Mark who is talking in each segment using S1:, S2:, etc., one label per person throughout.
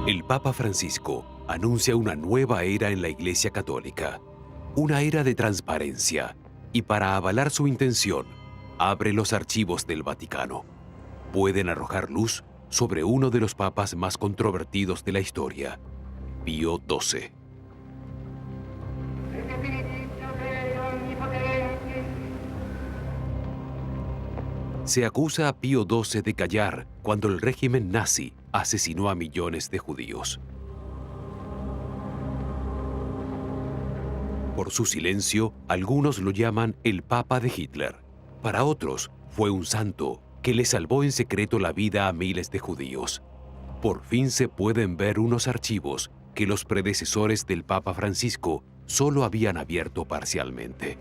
S1: El Papa Francisco anuncia una nueva era en la Iglesia Católica, una era de transparencia, y para avalar su intención, abre los archivos del Vaticano. Pueden arrojar luz sobre uno de los papas más controvertidos de la historia, Pío XII. Se acusa a Pío XII de callar cuando el régimen nazi asesinó a millones de judíos. Por su silencio, algunos lo llaman el Papa de Hitler. Para otros, fue un santo que le salvó en secreto la vida a miles de judíos. Por fin se pueden ver unos archivos que los predecesores del Papa Francisco solo habían abierto parcialmente.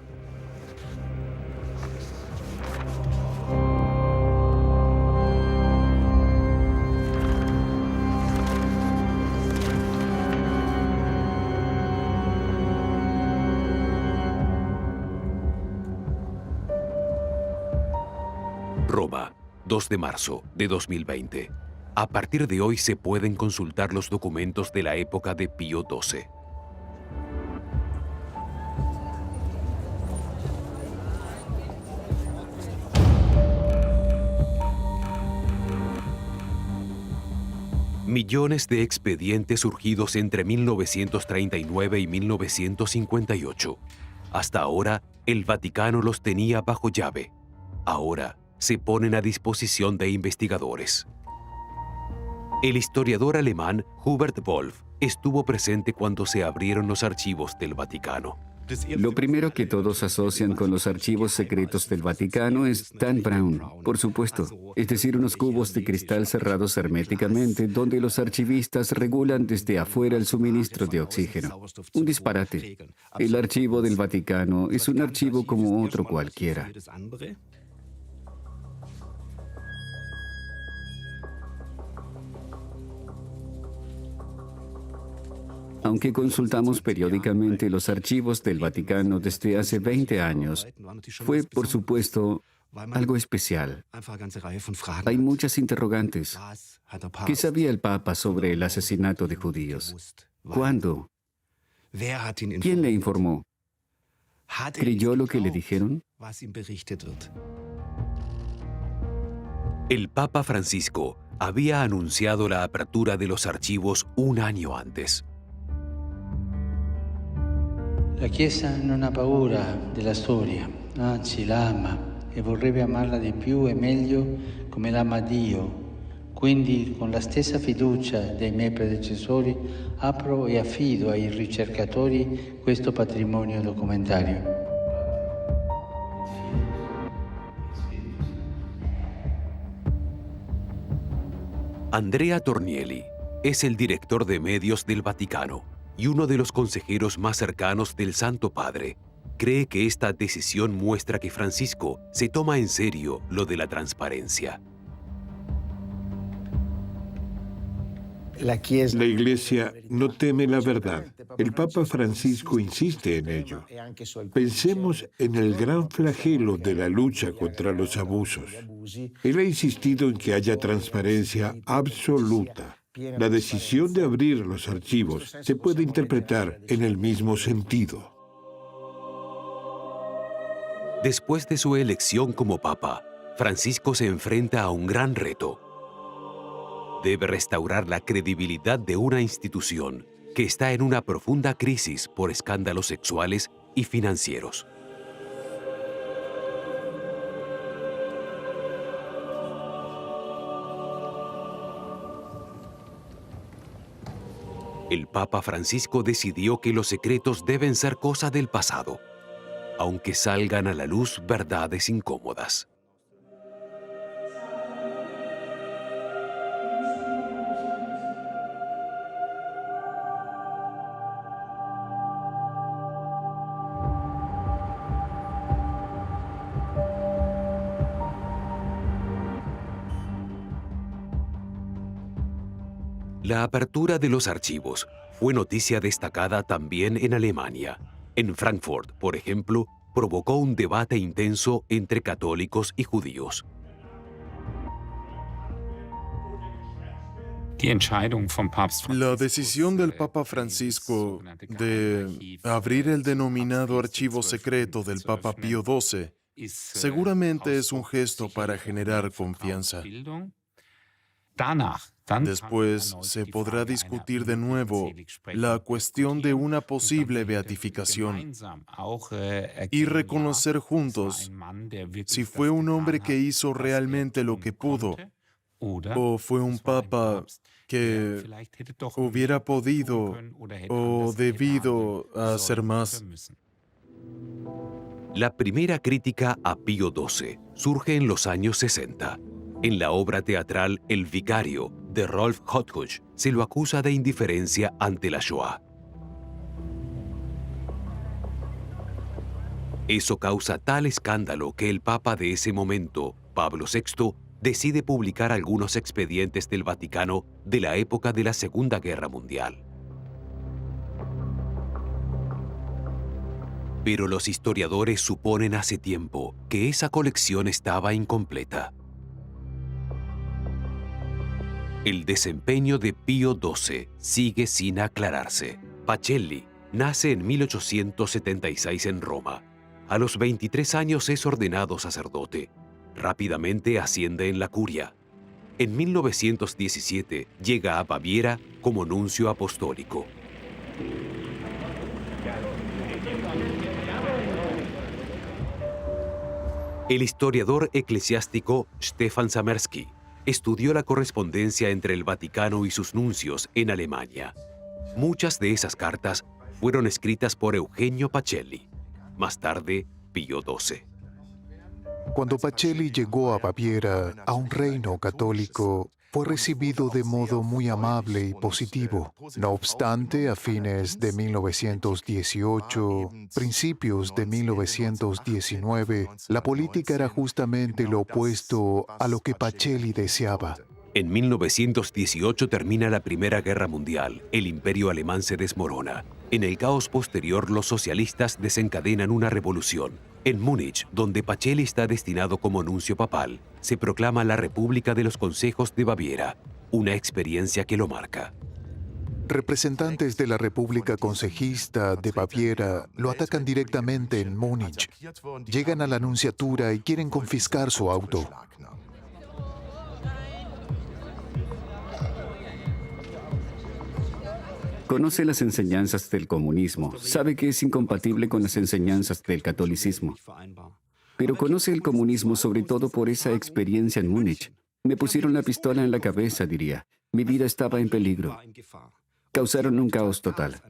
S1: Roma, 2 de marzo de 2020. A partir de hoy se pueden consultar los documentos de la época de Pío XII. Millones de expedientes surgidos entre 1939 y 1958. Hasta ahora, el Vaticano los tenía bajo llave. Ahora, se ponen a disposición de investigadores. El historiador alemán Hubert Wolf estuvo presente cuando se abrieron los archivos del Vaticano.
S2: Lo primero que todos asocian con los archivos secretos del Vaticano es Dan Brown, por supuesto, es decir, unos cubos de cristal cerrados herméticamente donde los archivistas regulan desde afuera el suministro de oxígeno. Un disparate. El archivo del Vaticano es un archivo como otro cualquiera. Aunque consultamos periódicamente los archivos del Vaticano desde hace 20 años, fue, por supuesto, algo especial. Hay muchas interrogantes. ¿Qué sabía el Papa sobre el asesinato de judíos? ¿Cuándo? ¿Quién le informó? ¿Creyó lo que le dijeron?
S1: El Papa Francisco había anunciado la apertura de los archivos un año antes.
S3: La Chiesa non ha paura della storia, anzi la ama e vorrebbe amarla di più e meglio come l'ama Dio. Quindi, con la stessa fiducia dei miei predecessori, apro e affido ai ricercatori questo patrimonio documentario.
S1: Andrea Tornielli es el director de medios del Vaticano y uno de los consejeros más cercanos del Santo Padre. Cree que esta decisión muestra que Francisco se toma en serio lo de la transparencia.
S4: La Iglesia no teme la verdad. El Papa Francisco insiste en ello. Pensemos en el gran flagelo de la lucha contra los abusos. Él ha insistido en que haya transparencia absoluta. La decisión de abrir los archivos se puede interpretar en el mismo sentido.
S1: Después de su elección como Papa, Francisco se enfrenta a un gran reto. Debe restaurar la credibilidad de una institución que está en una profunda crisis por escándalos sexuales y financieros. El Papa Francisco decidió que los secretos deben ser cosa del pasado, aunque salgan a la luz verdades incómodas. La apertura de los archivos fue noticia destacada también en Alemania. En Frankfurt, por ejemplo, provocó un debate intenso entre católicos y judíos.
S5: La decisión del Papa Francisco de abrir el denominado archivo secreto del Papa Pío XII seguramente es un gesto para generar confianza. Después se podrá discutir de nuevo la cuestión de una posible beatificación y reconocer juntos si fue un hombre que hizo realmente lo que pudo o fue un papa que hubiera podido o debido hacer más.
S1: La primera crítica a Pío XII surge en los años 60. En la obra teatral El Vicario, de Rolf Hochhuth, se lo acusa de indiferencia ante la Shoah. Eso causa tal escándalo que el Papa de ese momento, Pablo VI, decide publicar algunos expedientes del Vaticano de la época de la Segunda Guerra Mundial. Pero los historiadores suponen hace tiempo que esa colección estaba incompleta. El desempeño de Pío XII sigue sin aclararse. Pacelli nace en 1876 en Roma. A los 23 años es ordenado sacerdote. Rápidamente asciende en la curia. En 1917 llega a Baviera como nuncio apostólico. El historiador eclesiástico Stefan Samersky estudió la correspondencia entre el Vaticano y sus nuncios en Alemania. Muchas de esas cartas fueron escritas por Eugenio Pacelli, más tarde Pío XII.
S6: Cuando Pacelli llegó a Baviera, a un reino católico, fue recibido de modo muy amable y positivo. No obstante, a fines de 1918, principios de 1919, la política era justamente lo opuesto a lo que Pacelli deseaba.
S1: En 1918 termina la Primera Guerra Mundial. El Imperio alemán se desmorona. En el caos posterior, los socialistas desencadenan una revolución. En Múnich, donde Pacelli está destinado como nuncio papal, se proclama la República de los Consejos de Baviera, una experiencia que lo marca.
S6: Representantes de la República Consejista de Baviera lo atacan directamente en Múnich. Llegan a la nunciatura y quieren confiscar su auto.
S2: Conoce las enseñanzas del comunismo, sabe que es incompatible con las enseñanzas del catolicismo. Pero conoce el comunismo sobre todo por esa experiencia en Múnich. Me pusieron la pistola en la cabeza, diría. Mi vida estaba en peligro. Causaron un caos total.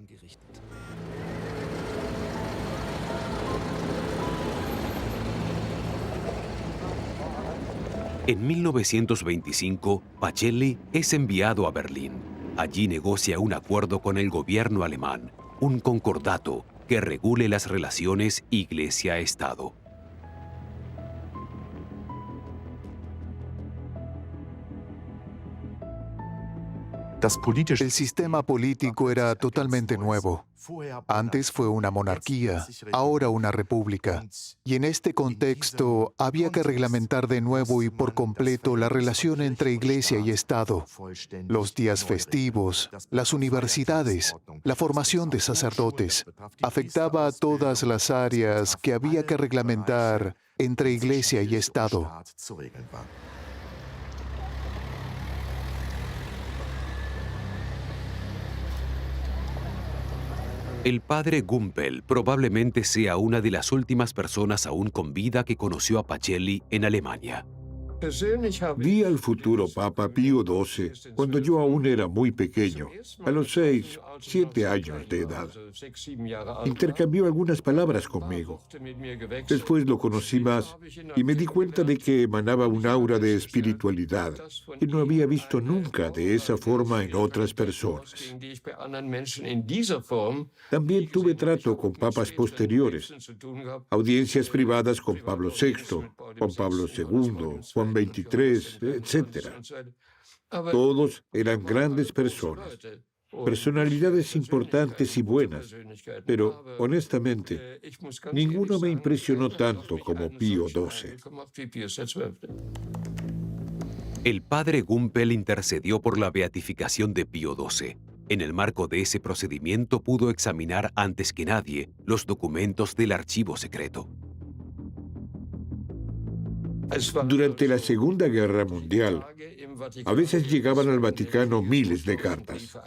S1: En 1925, Pacelli es enviado a Berlín. Allí negocia un acuerdo con el gobierno alemán, un concordato que regule las relaciones Iglesia-Estado.
S6: El sistema político era totalmente nuevo. Antes fue una monarquía, ahora una república. Y en este contexto había que reglamentar de nuevo y por completo la relación entre Iglesia y Estado, los días festivos, las universidades, la formación de sacerdotes. Afectaba a todas las áreas que había que reglamentar entre Iglesia y Estado.
S1: El padre Gumpel probablemente sea una de las últimas personas aún con vida que conoció a Pacelli en Alemania.
S4: Vi al futuro Papa Pío XII cuando yo aún era muy pequeño, a los 6, 7 años de edad. Intercambió algunas palabras conmigo. Después lo conocí más y me di cuenta de que emanaba un aura de espiritualidad que no había visto nunca de esa forma en otras personas. También tuve trato con papas posteriores, audiencias privadas con Pablo VI, Juan Pablo II, Juan XXIII, etc. Todos eran grandes personas, personalidades importantes y buenas, pero honestamente, ninguno me impresionó tanto como Pío XII.
S1: El padre Gumpel intercedió por la beatificación de Pío XII. En el marco de ese procedimiento pudo examinar antes que nadie los documentos del archivo secreto.
S4: Durante la Segunda Guerra Mundial, a veces llegaban al Vaticano miles de cartas.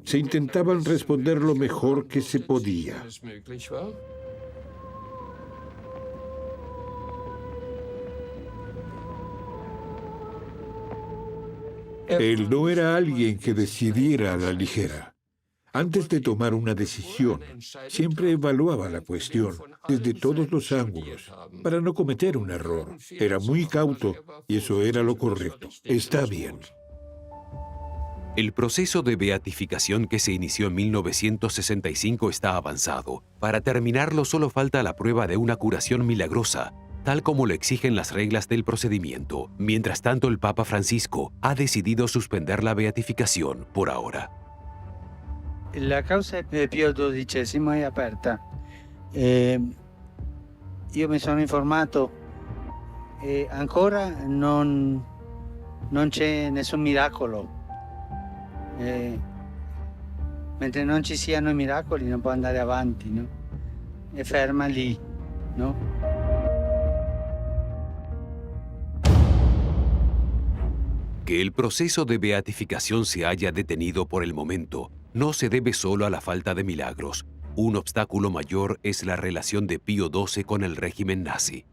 S4: Se intentaban responder lo mejor que se podía. Él no era alguien que decidiera a la ligera. Antes de tomar una decisión, siempre evaluaba la cuestión desde todos los ángulos para no cometer un error. Era muy cauto y eso era lo correcto. Está bien.
S1: El proceso de beatificación que se inició en 1965 está avanzado. Para terminarlo solo falta la prueba de una curación milagrosa, tal como lo exigen las reglas del procedimiento. Mientras tanto, el Papa Francisco ha decidido suspender la beatificación por ahora.
S3: La causa di Pio XII è aperta. Io mi sono informato e ancora non c'è nessun miracolo. Mentre non ci siano i miracoli non può andare avanti, no? È ferma lì, no?
S1: Que el proceso de beatificación se haya detenido por el momento no se debe solo a la falta de milagros. Un obstáculo mayor es la relación de Pío XII con el régimen nazi.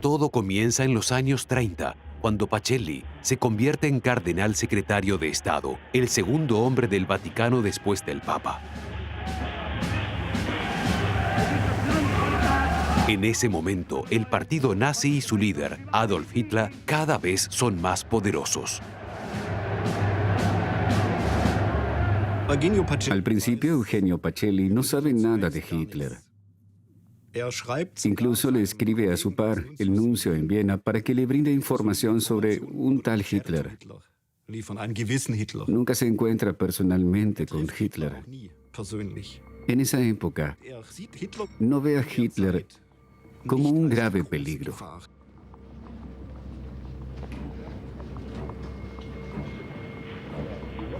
S1: Todo comienza en los años 30, cuando Pacelli se convierte en cardenal secretario de Estado, el segundo hombre del Vaticano después del Papa. En ese momento, el partido nazi y su líder, Adolf Hitler, cada vez son más poderosos.
S2: Al principio, Eugenio Pacelli no sabe nada de Hitler. Incluso le escribe a su par, el nuncio en Viena, para que le brinde información sobre un tal Hitler. Nunca se encuentra personalmente con Hitler. En esa época, no ve a Hitler como un grave peligro.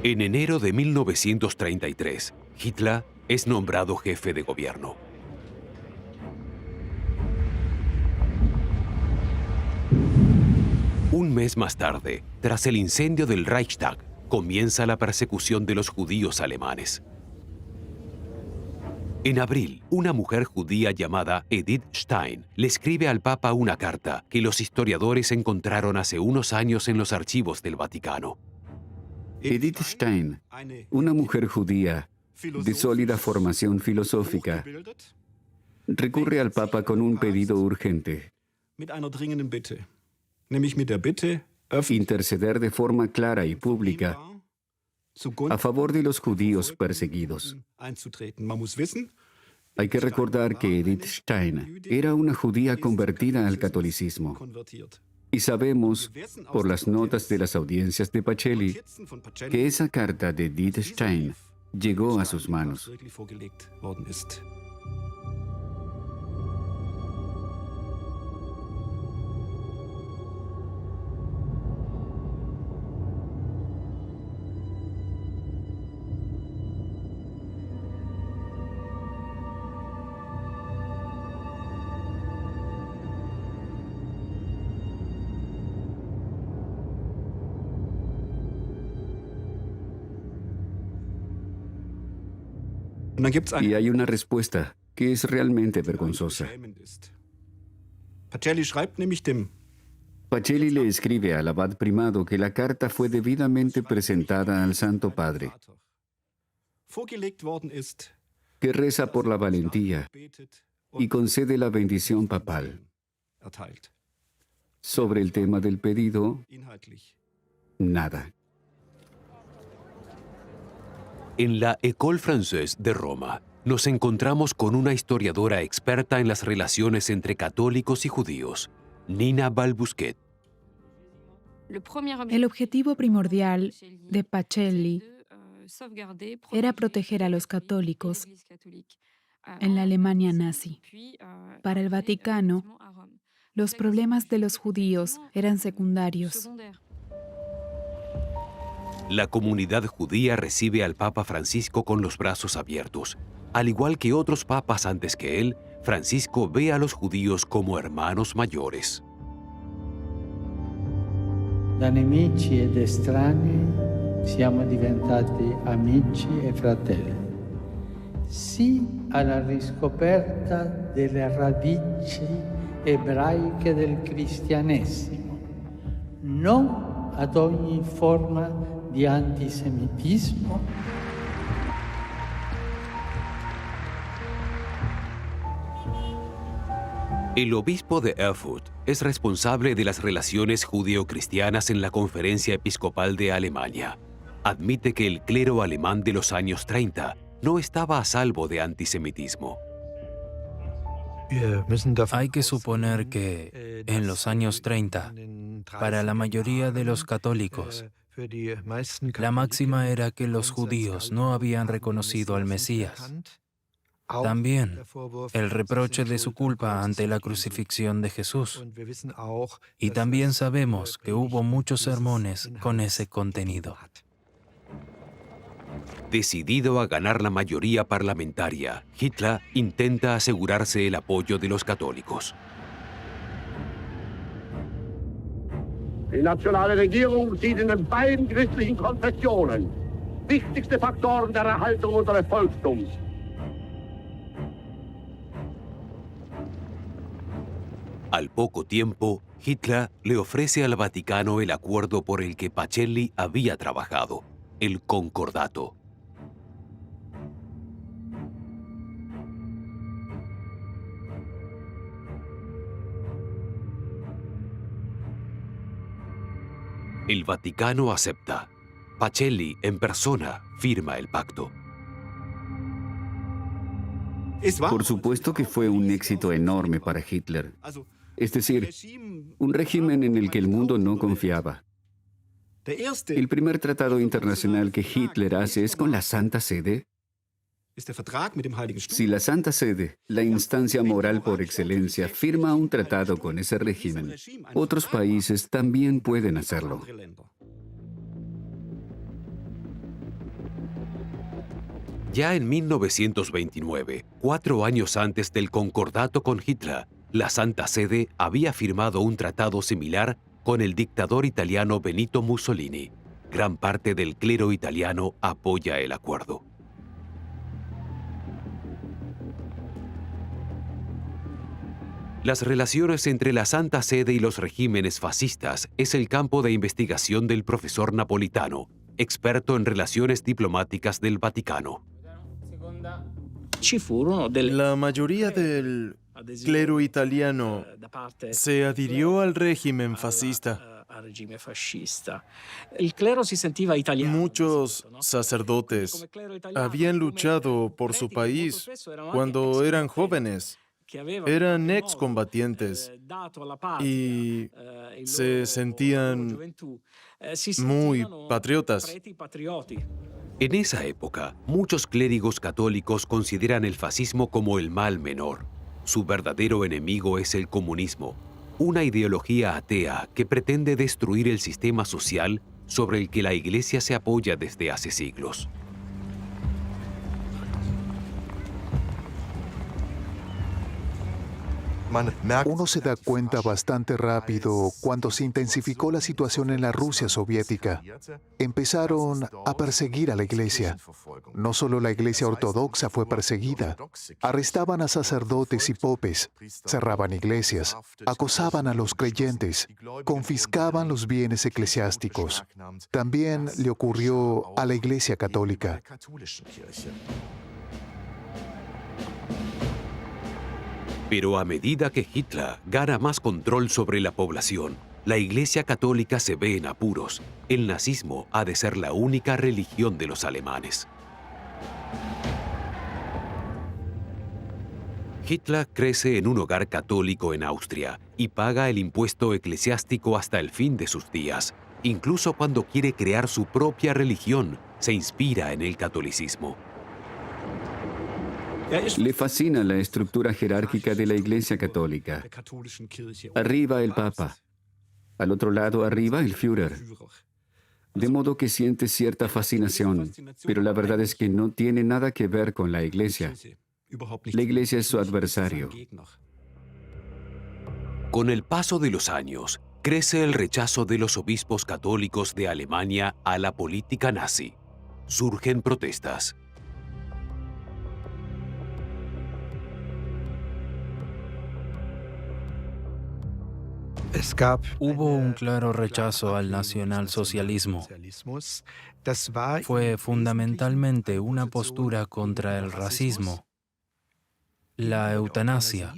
S1: En enero de 1933, Hitler es nombrado jefe de gobierno. Un mes más tarde, tras el incendio del Reichstag, comienza la persecución de los judíos alemanes. En abril, una mujer judía llamada Edith Stein le escribe al Papa una carta que los historiadores encontraron hace unos años en los archivos del Vaticano.
S2: Edith Stein, una mujer judía de sólida formación filosófica, recurre al Papa con un pedido urgente: interceder de forma clara y pública a favor de los judíos perseguidos. Hay que recordar que Edith Stein era una judía convertida al catolicismo. Y sabemos, por las notas de las audiencias de Pacelli, que esa carta de Edith Stein llegó a sus manos. Y hay una respuesta que es realmente vergonzosa. Pacelli le escribe al abad primado que la carta fue debidamente presentada al Santo Padre, que reza por la valentía y concede la bendición papal. Sobre el tema del pedido, nada.
S1: En la École Française de Roma, nos encontramos con una historiadora experta en las relaciones entre católicos y judíos, Nina Balbusquet.
S7: El objetivo primordial de Pacelli era proteger a los católicos en la Alemania nazi. Para el Vaticano, Los problemas de los judíos eran secundarios.
S1: La comunidad judía recibe al Papa Francisco con los brazos abiertos. Al igual que otros papas antes que él, Francisco ve a los judíos como hermanos mayores.
S3: Da nemici ed estranei siamo diventati amici e fratelli. Sì alla riscoperta delle radici ebraiche del cristianesimo, non ad ogni forma di antisemitismo.
S1: El obispo de Erfurt es responsable de las relaciones judeo-cristianas en la Conferencia Episcopal de Alemania. Admite que el clero alemán de los años 30 no estaba a salvo de antisemitismo.
S8: Hay que suponer que en los años 30, para la mayoría de los católicos, la máxima era que los judíos no habían reconocido al Mesías. También el reproche de su culpa ante la crucifixión de Jesús. Y también sabemos que hubo muchos sermones con ese contenido.
S1: Decidido a ganar la mayoría parlamentaria, Hitler intenta asegurarse el apoyo de los católicos.
S9: Die nationale Regierung sieht in den beiden christlichen Konfessionen wichtigste Faktoren der Erhaltung unseres Volkstums.
S1: Al poco tiempo, Hitler le ofrece al Vaticano el acuerdo por el que Pacelli había trabajado, el Concordato. El Vaticano acepta. Pacelli, en persona, firma el pacto.
S2: Por supuesto que fue un éxito enorme para Hitler. Es decir, un régimen en el que el mundo no confiaba. El primer tratado internacional que Hitler hace es con la Santa Sede. Si la Santa Sede, la instancia moral por excelencia, firma un tratado con ese régimen, otros países también pueden hacerlo.
S1: Ya en 1929, 4 años antes del concordato con Hitler, la Santa Sede había firmado un tratado similar con el dictador italiano Benito Mussolini. Gran parte del clero italiano apoya el acuerdo. Las relaciones entre la Santa Sede y los regímenes fascistas es el campo de investigación del profesor Napolitano, experto en relaciones diplomáticas del Vaticano.
S5: La mayoría del clero italiano se adhirió al régimen fascista. Muchos sacerdotes habían luchado por su país cuando eran jóvenes. Eran excombatientes y se sentían muy patriotas.
S1: En esa época, muchos clérigos católicos consideran el fascismo como el mal menor. Su verdadero enemigo es el comunismo, una ideología atea que pretende destruir el sistema social sobre el que la Iglesia se apoya desde hace siglos.
S6: Uno se da cuenta bastante rápido cuando se intensificó la situación en la Rusia soviética. Empezaron a perseguir a la iglesia. No solo la iglesia ortodoxa fue perseguida. Arrestaban a sacerdotes y popes, cerraban iglesias, acosaban a los creyentes, confiscaban los bienes eclesiásticos. También le ocurrió a la iglesia católica.
S1: Pero a medida que Hitler gana más control sobre la población, la Iglesia Católica se ve en apuros. El nazismo ha de ser la única religión de los alemanes. Hitler crece en un hogar católico en Austria y paga el impuesto eclesiástico hasta el fin de sus días. Incluso cuando quiere crear su propia religión, se inspira en el catolicismo.
S2: Le fascina la estructura jerárquica de la Iglesia Católica. Arriba el Papa. Al otro lado, arriba el Führer. De modo que siente cierta fascinación, pero la verdad es que no tiene nada que ver con la Iglesia. La Iglesia es su adversario.
S1: Con el paso de los años, crece el rechazo de los obispos católicos de Alemania a la política nazi. Surgen protestas.
S8: Hubo un claro rechazo al nacionalsocialismo. Fue fundamentalmente una postura contra el racismo, la eutanasia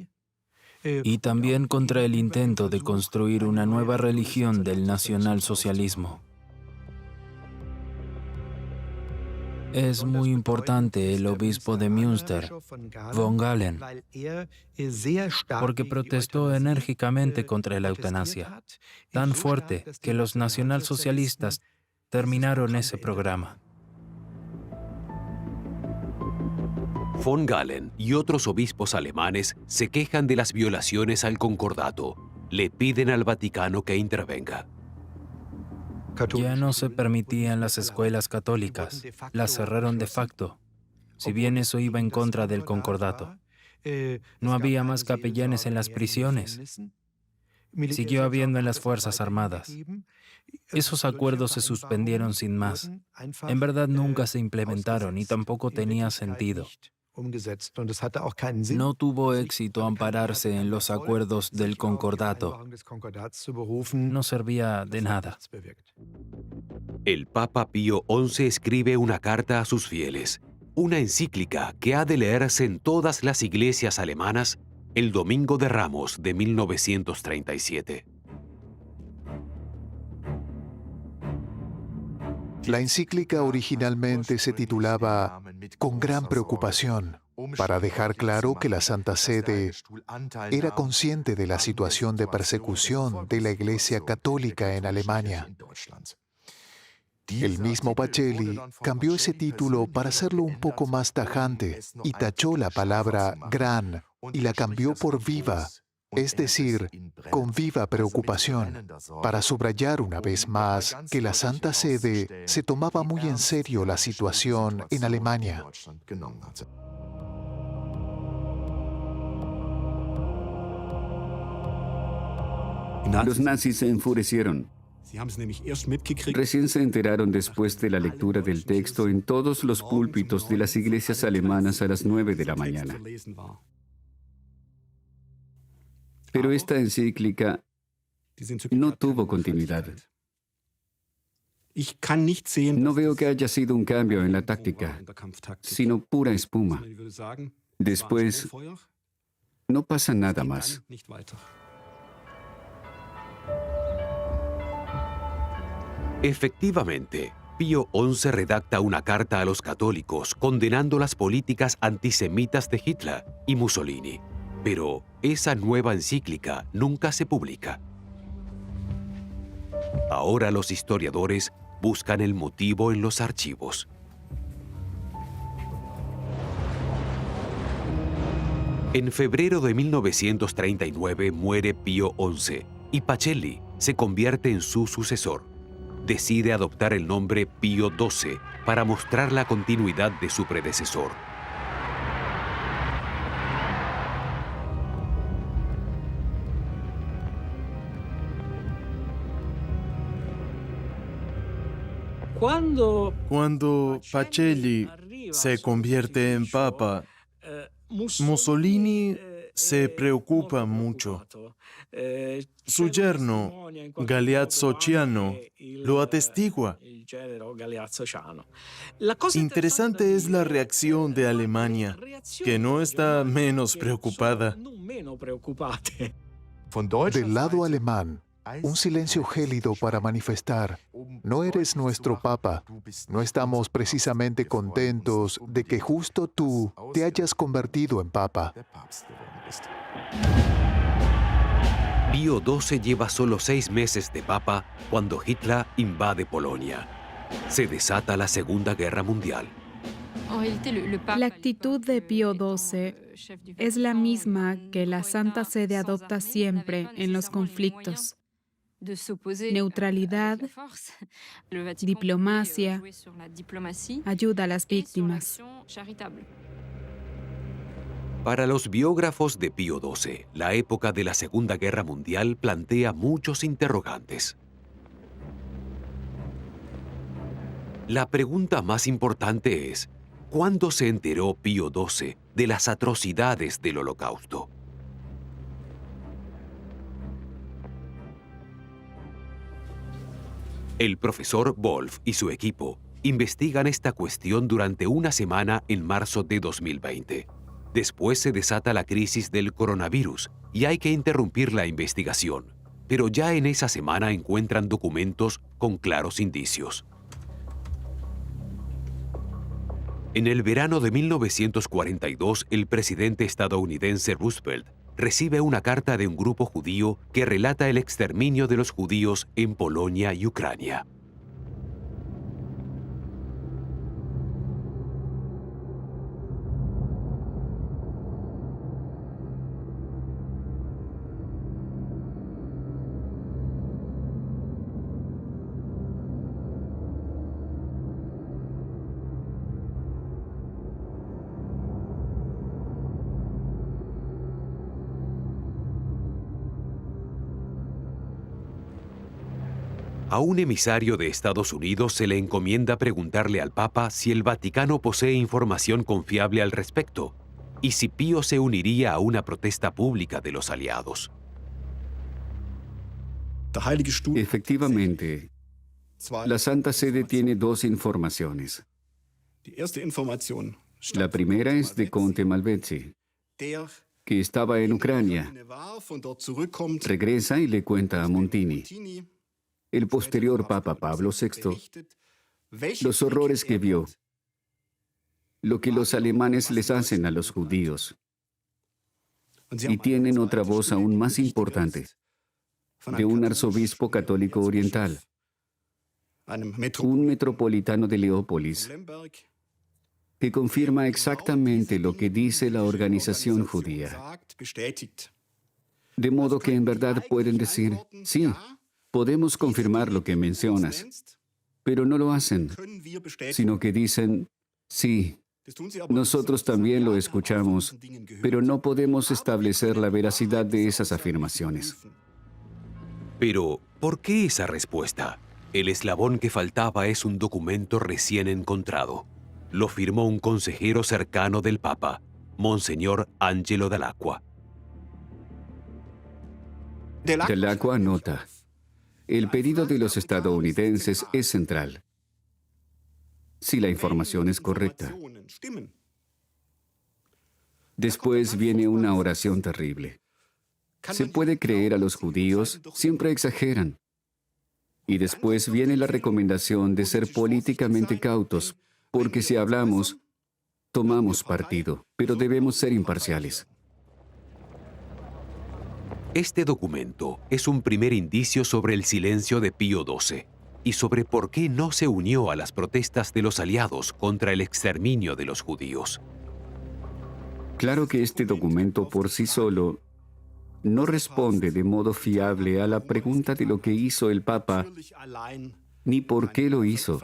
S8: y también contra el intento de construir una nueva religión del nacionalsocialismo. Es muy importante el obispo de Münster, von Galen, porque protestó enérgicamente contra la eutanasia, tan fuerte que los nacionalsocialistas terminaron ese programa.
S1: Von Galen y otros obispos alemanes se quejan de las violaciones al concordato. Le piden al Vaticano que intervenga.
S8: Ya no se permitían las escuelas católicas, las cerraron de facto, si bien eso iba en contra del concordato. No había más capellanes en las prisiones. Siguió habiendo en las Fuerzas Armadas. Esos acuerdos se suspendieron sin más. En verdad nunca se implementaron y tampoco tenía sentido. No tuvo éxito ampararse en los acuerdos del concordato. No servía de nada.
S1: El Papa Pío XI escribe una carta a sus fieles, una encíclica que ha de leerse en todas las iglesias alemanas el Domingo de Ramos de 1937.
S6: La encíclica originalmente se titulaba Con gran preocupación, para dejar claro que la Santa Sede era consciente de la situación de persecución de la Iglesia Católica en Alemania. El mismo Pacelli cambió ese título para hacerlo un poco más tajante y tachó la palabra gran y la cambió por viva, es decir, con viva preocupación, para subrayar una vez más que la Santa Sede se tomaba muy en serio la situación en Alemania.
S2: Los nazis se enfurecieron. Recién se enteraron después de la lectura del texto en todos los púlpitos de las iglesias alemanas a las 9 de la mañana. Pero esta encíclica no tuvo continuidad. No veo que haya sido un cambio en la táctica, sino pura espuma. Después, no pasa nada más.
S1: Efectivamente, Pío XI redacta una carta a los católicos condenando las políticas antisemitas de Hitler y Mussolini. Pero esa nueva encíclica nunca se publica. Ahora los historiadores buscan el motivo en los archivos. En febrero de 1939 muere Pío XI y Pacelli se convierte en su sucesor. Decide adoptar el nombre Pío XII para mostrar la continuidad de su predecesor.
S5: Cuando Pacelli se convierte en papa, Mussolini se preocupa mucho. Su yerno, Galeazzo Ciano, lo atestigua. Interesante es la reacción de Alemania, que no está menos preocupada.
S6: Del lado alemán, un silencio gélido para manifestar: no eres nuestro papa. No estamos precisamente contentos de que justo tú te hayas convertido en papa.
S1: Pío XII lleva solo 6 meses de papa cuando Hitler invade Polonia. Se desata la Segunda Guerra Mundial.
S7: La actitud de Pío XII es la misma que la Santa Sede adopta siempre en los conflictos: neutralidad, diplomacia, ayuda a las víctimas.
S1: Para los biógrafos de Pío XII, la época de la Segunda Guerra Mundial plantea muchos interrogantes. La pregunta más importante es: ¿cuándo se enteró Pío XII de las atrocidades del Holocausto? El profesor Wolf y su equipo investigan esta cuestión durante una semana en marzo de 2020. Después se desata la crisis del coronavirus y hay que interrumpir la investigación. Pero ya en esa semana encuentran documentos con claros indicios. En el verano de 1942, el presidente estadounidense Roosevelt recibe una carta de un grupo judío que relata el exterminio de los judíos en Polonia y Ucrania. A un emisario de Estados Unidos se le encomienda preguntarle al Papa si el Vaticano posee información confiable al respecto y si Pío se uniría a una protesta pública de los aliados.
S2: Efectivamente, la Santa Sede tiene dos informaciones. La primera es de Conte Malvezzi, que estaba en Ucrania. Regresa y le cuenta a Montini, el posterior Papa Pablo VI, los horrores que vio, lo que los alemanes les hacen a los judíos. Y tienen otra voz aún más importante, de un arzobispo católico oriental, un metropolitano de Leópolis, que confirma exactamente lo que dice la organización judía. De modo que en verdad pueden decir, sí, podemos confirmar lo que mencionas, pero no lo hacen, sino que dicen, sí, nosotros también lo escuchamos, pero no podemos establecer la veracidad de esas afirmaciones.
S1: Pero, ¿por qué esa respuesta? El eslabón que faltaba es un documento recién encontrado. Lo firmó un consejero cercano del Papa, Monseñor Angelo Dell'Acqua.
S2: Dell'Acqua nota: el pedido de los estadounidenses es central, si la información es correcta. Después viene una oración terrible. Se puede creer a los judíos, siempre exageran. Y después viene la recomendación de ser políticamente cautos, porque si hablamos, tomamos partido, pero debemos ser imparciales.
S1: Este documento es un primer indicio sobre el silencio de Pío XII y sobre por qué no se unió a las protestas de los aliados contra el exterminio de los judíos.
S2: Claro que este documento por sí solo no responde de modo fiable a la pregunta de lo que hizo el Papa, ni por qué lo hizo,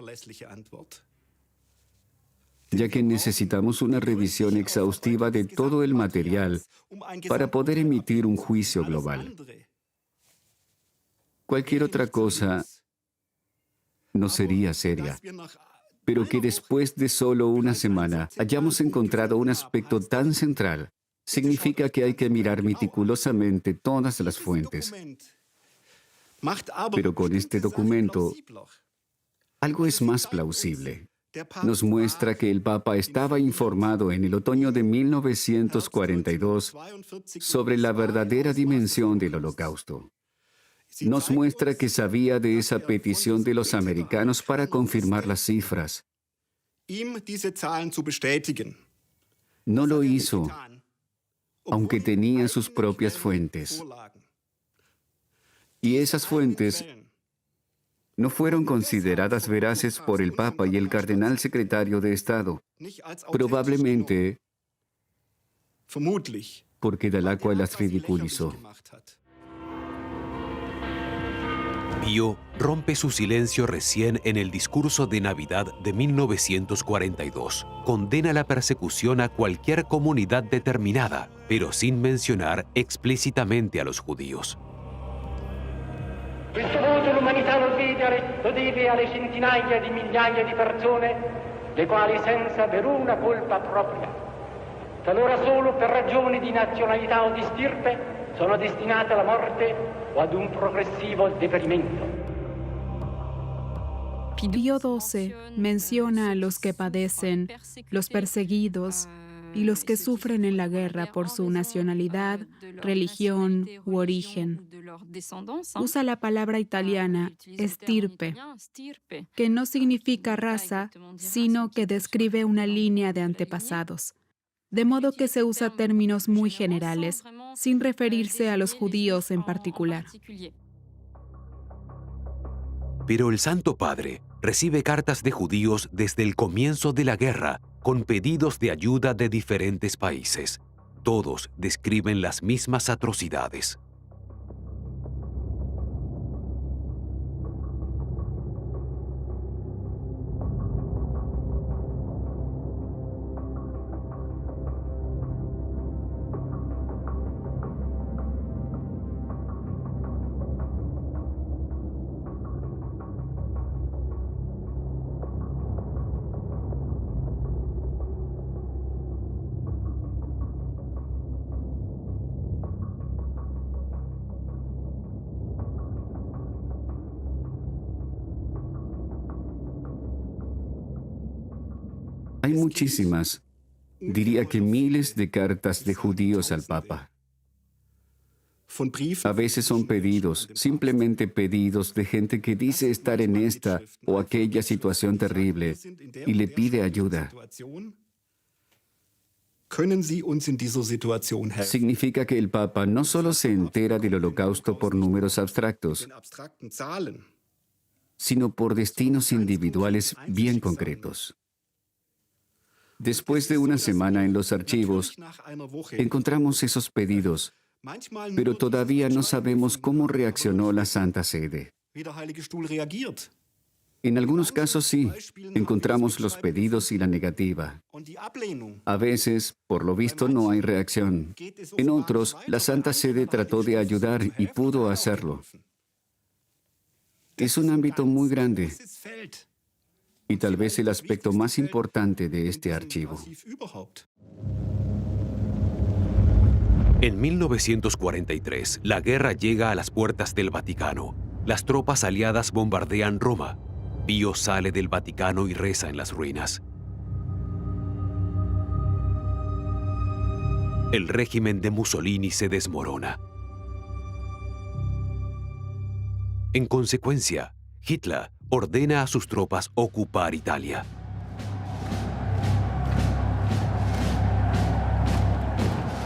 S2: ya que necesitamos una revisión exhaustiva de todo el material para poder emitir un juicio global. Cualquier otra cosa no sería seria, pero que después de solo una semana hayamos encontrado un aspecto tan central, significa que hay que mirar meticulosamente todas las fuentes. Pero con este documento, algo es más plausible. Nos muestra que el Papa estaba informado en el otoño de 1942 sobre la verdadera dimensión del Holocausto. Nos muestra que sabía de esa petición de los americanos para confirmar las cifras. No lo hizo, aunque tenía sus propias fuentes. Y esas fuentes no fueron consideradas veraces por el Papa y el cardenal secretario de Estado, probablemente porque Dalacqua las ridiculizó.
S1: Pío rompe su silencio recién en el discurso de Navidad de 1942. Condena la persecución a cualquier comunidad determinada, pero sin mencionar explícitamente a los judíos.
S10: Questo voto l'umanità lo deve alle centinaia di migliaia di persone, le quali senza veruna colpa propria, talora solo per ragioni di nazionalità o di stirpe, sono destinate alla morte o ad un progresivo deperimento.
S7: Pío XII menciona a los que padecen, los perseguidos y los que sufren en la guerra por su nacionalidad, religión u origen. Usa la palabra italiana estirpe, que no significa raza, sino que describe una línea de antepasados. De modo que se usa términos muy generales, sin referirse a los judíos en particular.
S1: Pero el Santo Padre recibe cartas de judíos desde el comienzo de la guerra, con pedidos de ayuda de diferentes países. Todos describen las mismas atrocidades.
S2: Hay muchísimas, diría que miles de cartas de judíos al Papa. A veces son pedidos, simplemente pedidos de gente que dice estar en esta o aquella situación terrible y le pide ayuda. Significa que el Papa no solo se entera del Holocausto por números abstractos, sino por destinos individuales bien concretos. Después de una semana en los archivos, encontramos esos pedidos, pero todavía no sabemos cómo reaccionó la Santa Sede. En algunos casos sí, encontramos los pedidos y la negativa. A veces, por lo visto, no hay reacción. En otros, la Santa Sede trató de ayudar y pudo hacerlo. Es un ámbito muy grande. Y tal vez el aspecto más importante de este archivo.
S1: En 1943, la guerra llega a las puertas del Vaticano. Las tropas aliadas bombardean Roma. Pío sale del Vaticano y reza en las ruinas. El régimen de Mussolini se desmorona. En consecuencia, Hitler ordena a sus tropas ocupar Italia.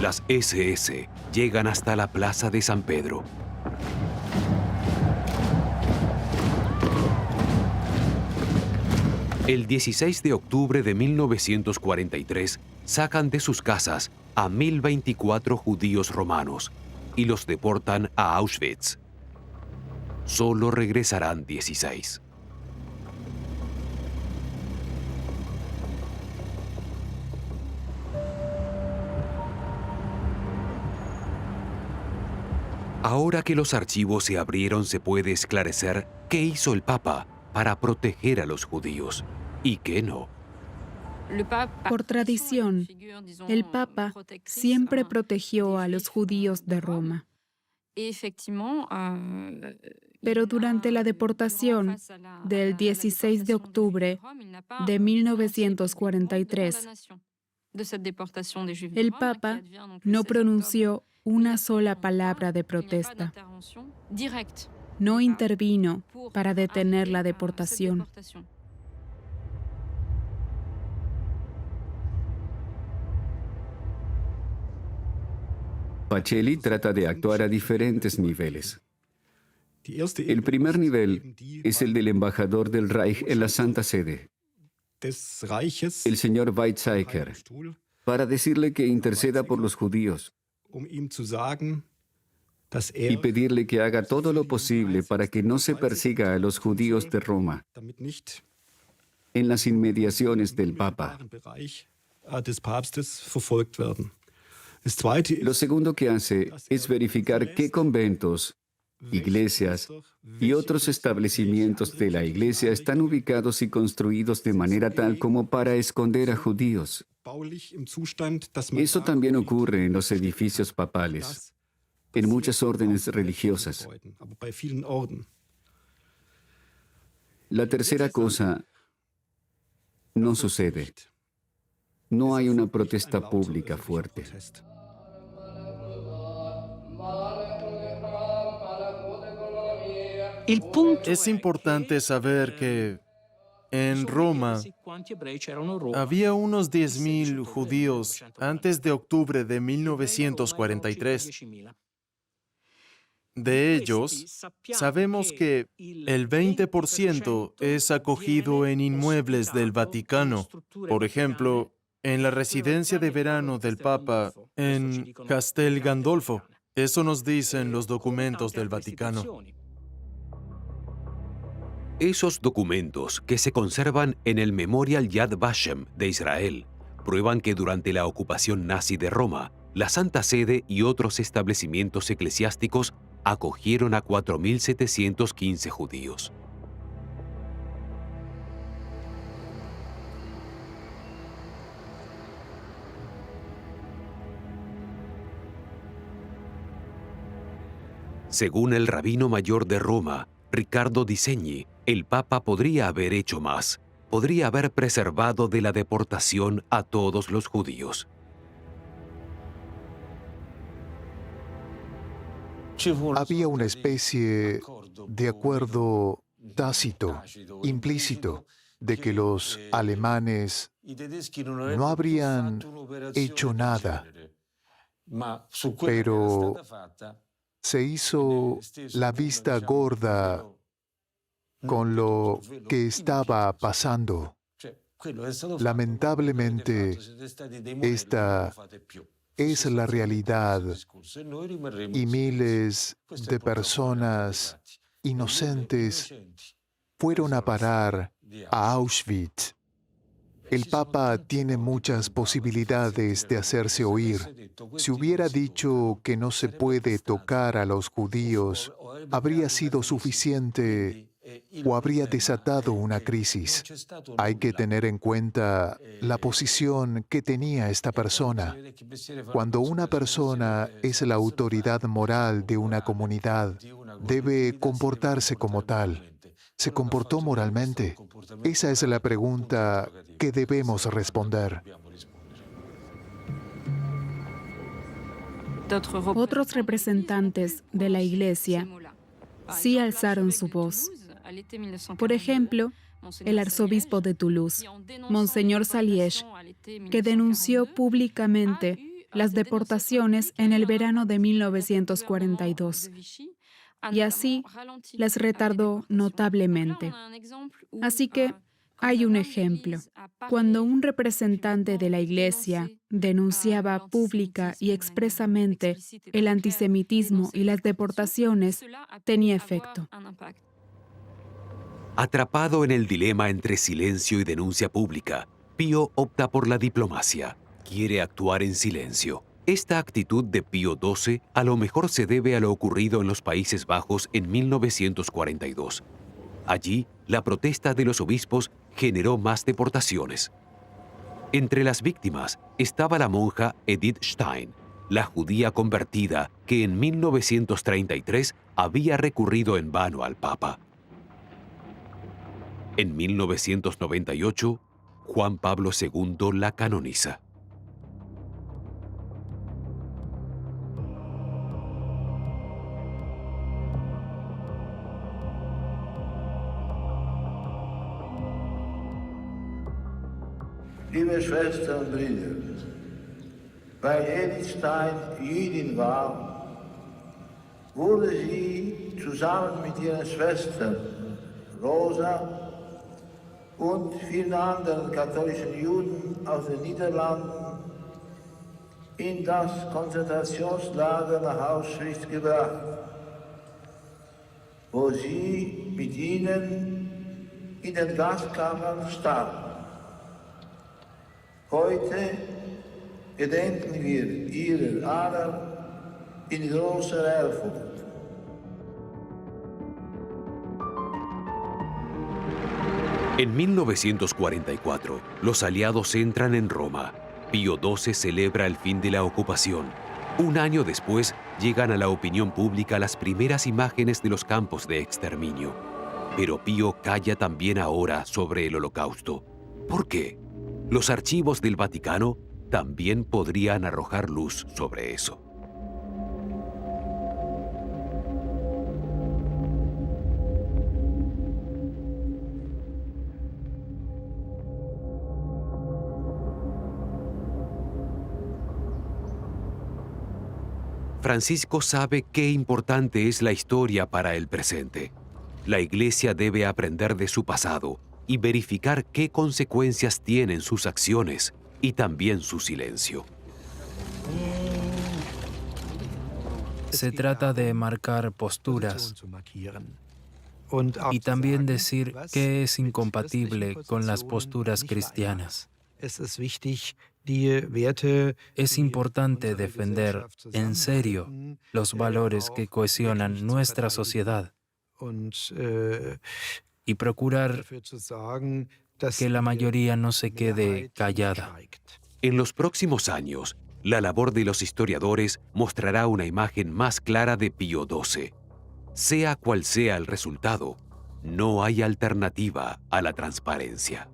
S1: Las SS llegan hasta la Plaza de San Pedro. El 16 de octubre de 1943 sacan de sus casas a 1.024 judíos romanos y los deportan a Auschwitz. Solo regresarán 16. Ahora que los archivos se abrieron, se puede esclarecer qué hizo el Papa para proteger a los judíos y qué no.
S7: Por tradición, el Papa siempre protegió a los judíos de Roma. Pero durante la deportación del 16 de octubre de 1943, el Papa no pronunció una sola palabra de protesta. No intervino para detener la deportación.
S2: Pacelli trata de actuar a diferentes niveles. El primer nivel es el del embajador del Reich en la Santa Sede, el señor Weizsäcker, para decirle que interceda por los judíos y pedirle que haga todo lo posible para que no se persiga a los judíos de Roma en las inmediaciones del Papa. Lo segundo que hace es verificar qué conventos, iglesias y otros establecimientos de la Iglesia están ubicados y construidos de manera tal como para esconder a judíos. Eso también ocurre en los edificios papales, en muchas órdenes religiosas. La tercera cosa no sucede. No hay una protesta pública fuerte.
S5: Es importante saber que en Roma había unos 10.000 judíos antes de octubre de 1943. De ellos, sabemos que el 20% es acogido en inmuebles del Vaticano. Por ejemplo, en la residencia de verano del Papa en Castel Gandolfo. Eso nos dicen los documentos del Vaticano.
S1: Esos documentos, que se conservan en el Memorial Yad Vashem de Israel, prueban que durante la ocupación nazi de Roma, la Santa Sede y otros establecimientos eclesiásticos acogieron a 4.715 judíos. Según el rabino mayor de Roma, Riccardo Di Segni, el Papa podría haber hecho más. Podría haber preservado de la deportación a todos los judíos.
S6: Había una especie de acuerdo tácito, implícito, de que los alemanes no habrían hecho nada, pero se hizo la vista gorda con lo que estaba pasando. Lamentablemente, esta es la realidad y miles de personas inocentes fueron a parar a Auschwitz. El Papa tiene muchas posibilidades de hacerse oír. Si hubiera dicho que no se puede tocar a los judíos, habría sido suficiente o habría desatado una crisis. Hay que tener en cuenta la posición que tenía esta persona. Cuando una persona es la autoridad moral de una comunidad, debe comportarse como tal. ¿Se comportó moralmente? Esa es la pregunta que debemos responder.
S7: Otros representantes de la Iglesia sí alzaron su voz. Por ejemplo, el arzobispo de Toulouse, Monseñor Saliège, que denunció públicamente las deportaciones en el verano de 1942. Y así las retardó notablemente. Así que hay un ejemplo. Cuando un representante de la Iglesia denunciaba pública y expresamente el antisemitismo y las deportaciones, tenía efecto.
S1: Atrapado en el dilema entre silencio y denuncia pública, Pío opta por la diplomacia. Quiere actuar en silencio. Esta actitud de Pío XII a lo mejor se debe a lo ocurrido en los Países Bajos en 1942. Allí, la protesta de los obispos generó más deportaciones. Entre las víctimas estaba la monja Edith Stein, la judía convertida que en 1933 había recurrido en vano al Papa. En 1998, Juan Pablo II la canoniza.
S11: Liebe Schwestern und Brüder, weil Edith Stein Jüdin war, wurde sie zusammen mit ihren Schwestern Rosa und vielen anderen katholischen Juden aus den Niederlanden in das Konzentrationslager nach Auschwitz gebracht, wo sie mit ihnen in den Gaskammern starben. Heute gedenken wir ihrer aller in großer Ehrfurcht.
S1: En 1944, los aliados entran en Roma. Pío XII celebra el fin de la ocupación. Un año después, llegan a la opinión pública las primeras imágenes de los campos de exterminio. Pero Pío calla también ahora sobre el Holocausto. ¿Por qué? Los archivos del Vaticano también podrían arrojar luz sobre eso. Francisco sabe qué importante es la historia para el presente. La Iglesia debe aprender de su pasado y verificar qué consecuencias tienen sus acciones y también su silencio.
S8: Se trata de marcar posturas y también decir qué es incompatible con las posturas cristianas. Es importante defender en serio los valores que cohesionan nuestra sociedad y procurar que la mayoría no se quede callada.
S1: En los próximos años, la labor de los historiadores mostrará una imagen más clara de Pío XII. Sea cual sea el resultado, no hay alternativa a la transparencia.